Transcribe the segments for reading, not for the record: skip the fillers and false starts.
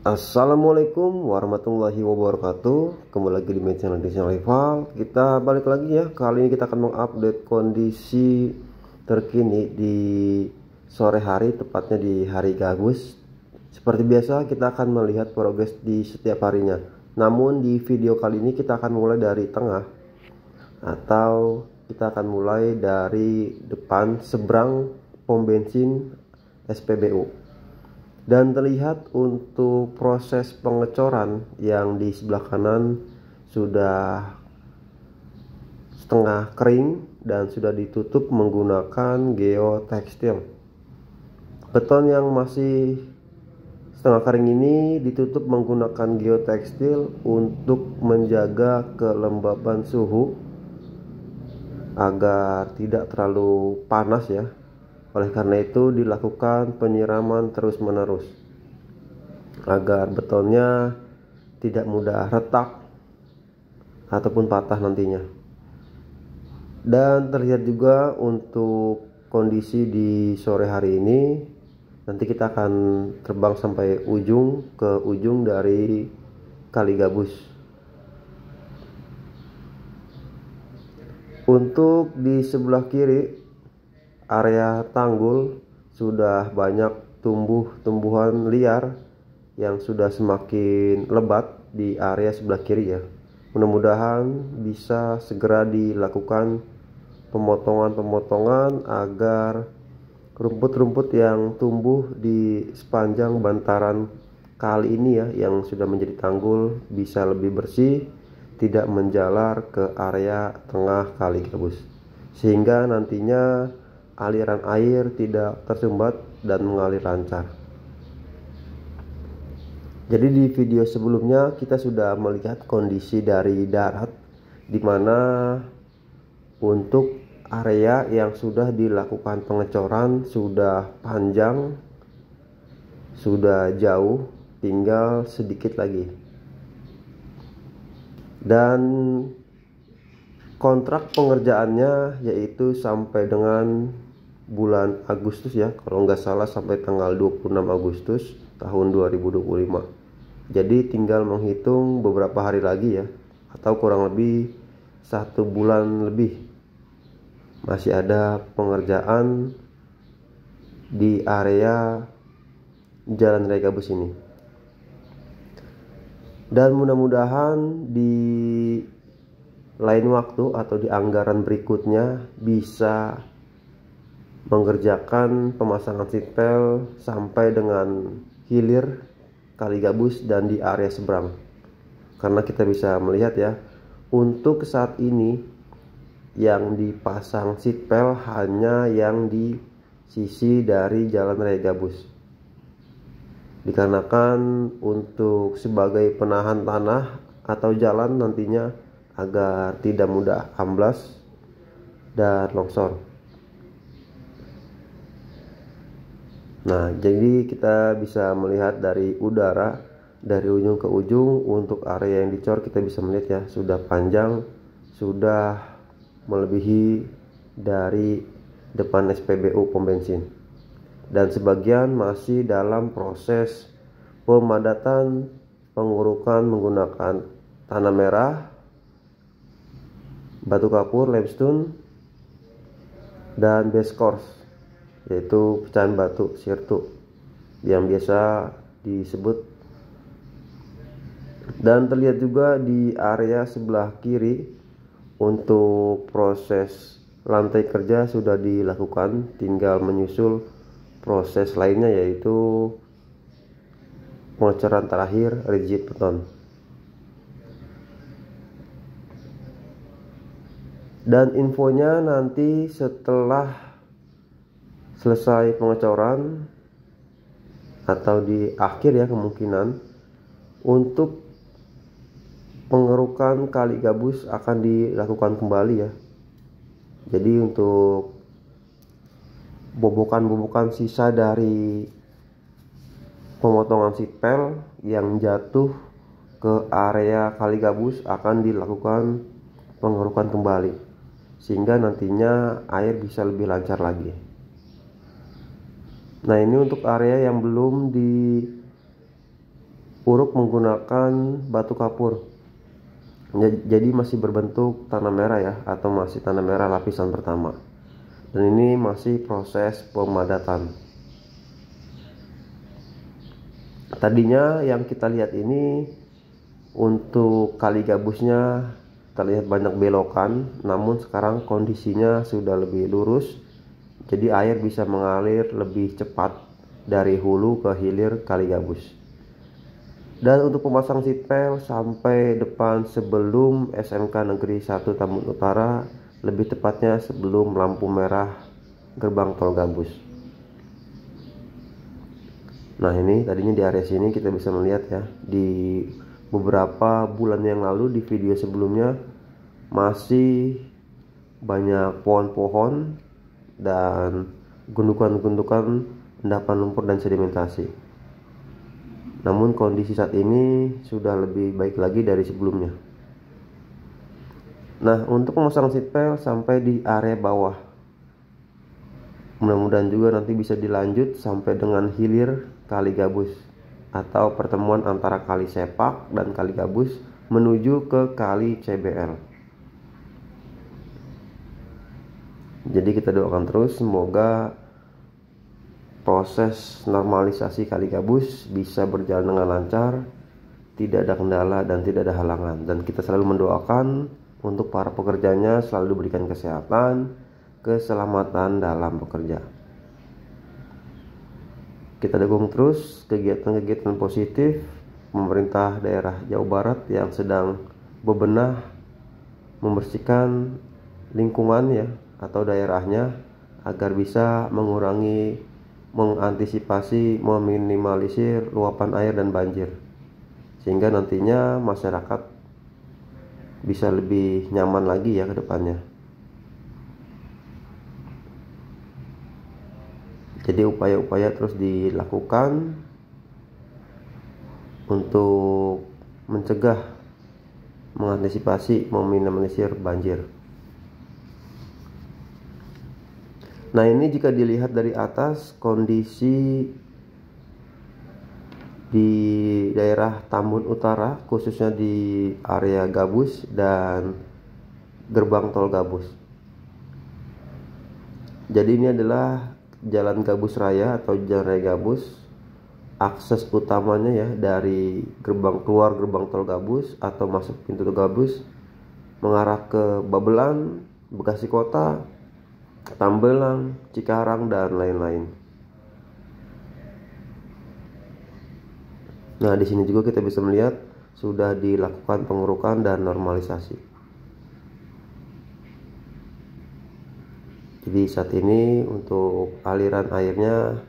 Assalamualaikum warahmatullahi wabarakatuh. Kembali lagi di channel Rival. Kita balik lagi ya. Kali ini kita akan mengupdate kondisi terkini di sore hari, tepatnya di hari gabus. Seperti biasa kita akan melihat progres di setiap harinya. Namun di video kali ini kita akan mulai dari tengah, atau kita akan mulai dari depan seberang pom bensin SPBU. Dan terlihat untuk proses pengecoran yang di sebelah kanan sudah setengah kering dan sudah ditutup menggunakan geotekstil. Beton yang masih setengah kering ini ditutup menggunakan geotekstil untuk menjaga kelembaban suhu agar tidak terlalu panas ya. Oleh karena itu dilakukan penyiraman terus-menerus agar betonnya tidak mudah retak ataupun patah nantinya. Dan terlihat juga untuk kondisi di sore hari ini, nanti kita akan terbang sampai ujung ke ujung dari Kali Gabus. Untuk di sebelah kiri area tanggul sudah banyak tumbuhan liar yang sudah semakin lebat di area sebelah kiri ya. Mudah-mudahan bisa segera dilakukan pemotongan agar rumput-rumput yang tumbuh di sepanjang bantaran kali ini ya, yang sudah menjadi tanggul, bisa lebih bersih, tidak menjalar ke area tengah Kali Gabus, sehingga nantinya aliran air tidak tersumbat dan mengalir lancar. Jadi di video sebelumnya kita sudah melihat kondisi dari darat, di mana untuk area yang sudah dilakukan pengecoran sudah panjang, sudah jauh, tinggal sedikit lagi. Dan kontrak pengerjaannya yaitu sampai dengan bulan Agustus ya, kalau nggak salah sampai tanggal 26 Agustus tahun 2025. Jadi tinggal menghitung beberapa hari lagi ya, atau kurang lebih 1 bulan lebih, masih ada pengerjaan di area Jalan Raya Gabus ini. Dan mudah-mudahan di lain waktu atau di anggaran berikutnya bisa mengerjakan pemasangan seatbelt sampai dengan hilir Kali Gabus dan di area seberang. Karena kita bisa melihat ya, untuk saat ini yang dipasang seatbelt hanya yang di sisi dari Jalan Raya Gabus, dikarenakan untuk sebagai penahan tanah atau jalan nantinya agar tidak mudah amblas dan longsor. Nah, jadi kita bisa melihat dari udara, dari ujung ke ujung. Untuk area yang dicor kita bisa melihat ya, sudah panjang, sudah melebihi dari depan SPBU pom bensin. Dan sebagian masih dalam proses pemadatan pengurukan menggunakan tanah merah, batu kapur, limestone, dan base course, yaitu pecahan batu sirtu yang biasa disebut. Dan terlihat juga di area sebelah kiri untuk proses lantai kerja sudah dilakukan, tinggal menyusul proses lainnya yaitu pengecoran terakhir rigid beton. Dan infonya nanti setelah selesai pengecoran atau di akhir ya, kemungkinan untuk pengerukan Kali Gabus akan dilakukan kembali ya. Jadi untuk bobokan sisa dari pemotongan seatbelt yang jatuh ke area Kali Gabus akan dilakukan pengerukan kembali, sehingga nantinya air bisa lebih lancar lagi. Nah, ini untuk area yang belum uruk menggunakan batu kapur. Jadi masih berbentuk tanah merah ya, atau masih tanah merah lapisan pertama. Dan ini masih proses pemadatan. Tadinya yang kita lihat ini untuk kali gabusnya terlihat banyak belokan, namun sekarang kondisinya sudah lebih lurus. Jadi air bisa mengalir lebih cepat dari hulu ke hilir kali gabus. Dan untuk pemasang seatbelt sampai depan sebelum SMK Negeri 1 Tambun Utara, lebih tepatnya sebelum lampu merah gerbang tol gabus. Nah, ini tadinya di area sini kita bisa melihat ya, di beberapa bulan yang lalu di video sebelumnya masih banyak pohon-pohon dan gundukan-gundukan endapan lumpur dan sedimentasi. Namun kondisi saat ini sudah lebih baik lagi dari sebelumnya. Nah, untuk memasang seatbelt sampai di area bawah. Mudah-mudahan juga nanti bisa dilanjut sampai dengan hilir kali gabus atau pertemuan antara kali Sepak dan kali gabus menuju ke kali CBL. Jadi kita doakan terus semoga proses normalisasi kali gabus bisa berjalan dengan lancar, tidak ada kendala dan tidak ada halangan. Dan kita selalu mendoakan untuk para pekerjanya selalu diberikan kesehatan, keselamatan dalam bekerja. Kita dukung terus kegiatan-kegiatan positif pemerintah daerah Jawa Barat yang sedang bebenah membersihkan lingkungan ya atau daerahnya agar bisa mengantisipasi, meminimalisir luapan air dan banjir, sehingga nantinya masyarakat bisa lebih nyaman lagi ya ke depannya. Jadi upaya-upaya terus dilakukan untuk mencegah, mengantisipasi, meminimalisir banjir. Nah, ini jika dilihat dari atas kondisi di daerah Tambun Utara, khususnya di area Gabus dan gerbang tol Gabus. Jadi ini adalah Jalan Gabus Raya atau Jalan Raya Gabus. Akses utamanya ya dari keluar gerbang tol Gabus atau masuk pintu tol Gabus mengarah ke Babelan, Bekasi Kota, Tambelang, Cikarang dan lain-lain. Nah, di sini juga kita bisa melihat sudah dilakukan pengurukan dan normalisasi. Jadi saat ini untuk aliran airnya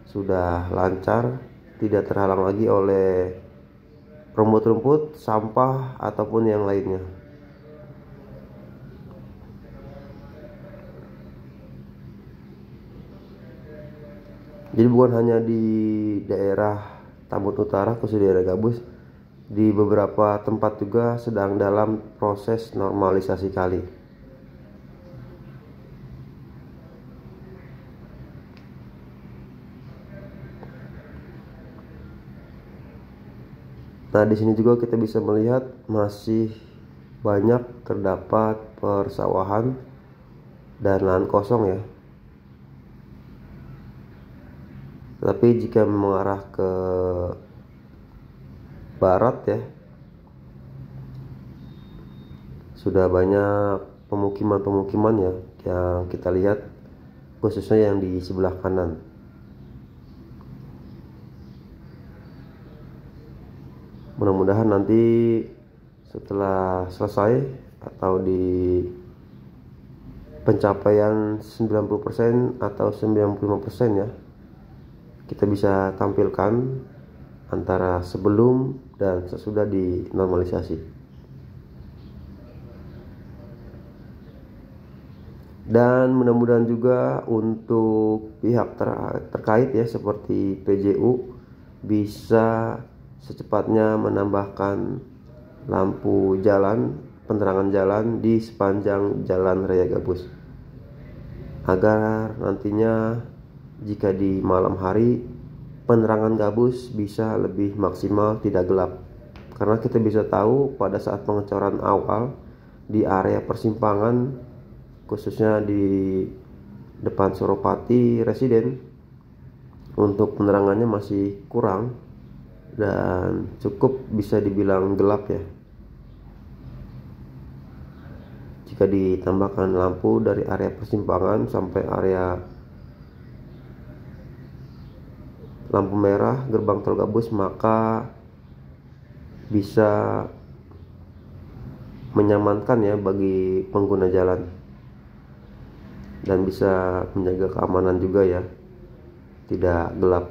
sudah lancar, tidak terhalang lagi oleh rumput-rumput, sampah ataupun yang lainnya. Jadi bukan hanya di daerah Tambun Utara, khusus daerah Gabus, di beberapa tempat juga sedang dalam proses normalisasi kali. Nah, di sini juga kita bisa melihat masih banyak terdapat persawahan dan lahan kosong ya. Tapi jika mengarah ke barat ya, sudah banyak pemukiman-pemukiman ya yang kita lihat, khususnya yang di sebelah kanan. Mudah-mudahan nanti setelah selesai atau di pencapaian 90% atau 95% ya, kita bisa tampilkan antara sebelum dan sesudah dinormalisasi. Dan mudah-mudahan juga untuk pihak terkait ya seperti PJU bisa secepatnya menambahkan lampu jalan, penerangan jalan di sepanjang Jalan Raya Gabus, agar nantinya jika di malam hari penerangan gabus bisa lebih maksimal, tidak gelap. Karena kita bisa tahu pada saat pengecoran awal di area persimpangan, khususnya di depan Suropati Residen, untuk penerangannya masih kurang dan cukup bisa dibilang gelap ya. Jika ditambahkan lampu dari area persimpangan sampai area lampu merah gerbang tol Gabus, maka bisa menyamankan ya bagi pengguna jalan dan bisa menjaga keamanan juga ya, tidak gelap.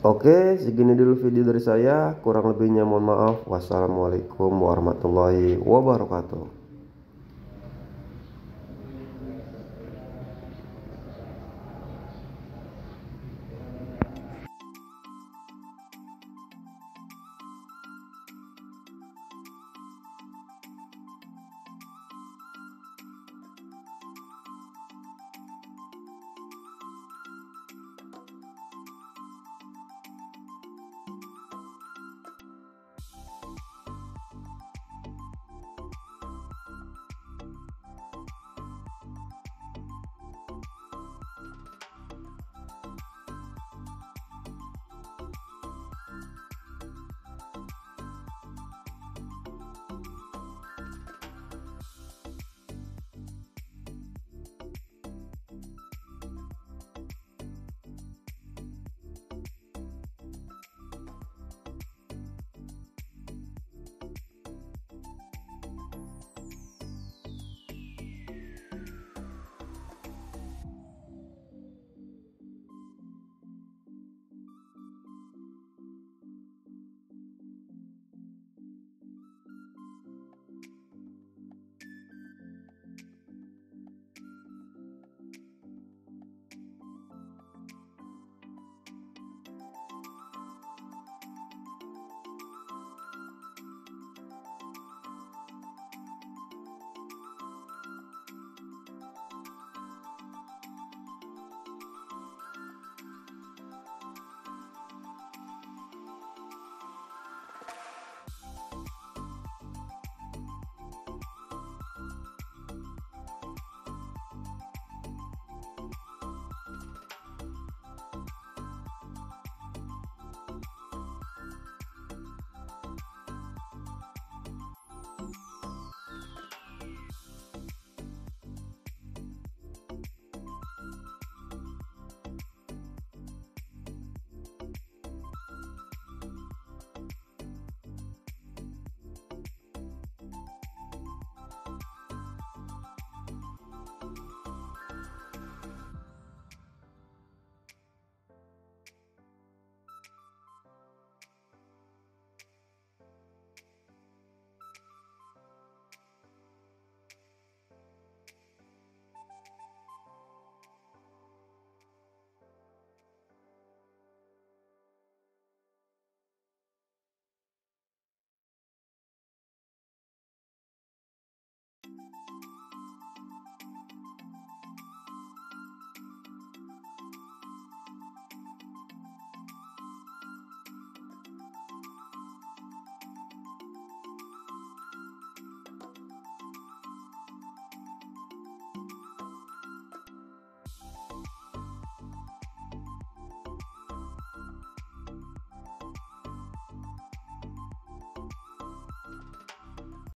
Oke, segini dulu video dari saya. Kurang lebihnya mohon maaf. Wassalamualaikum warahmatullahi wabarakatuh.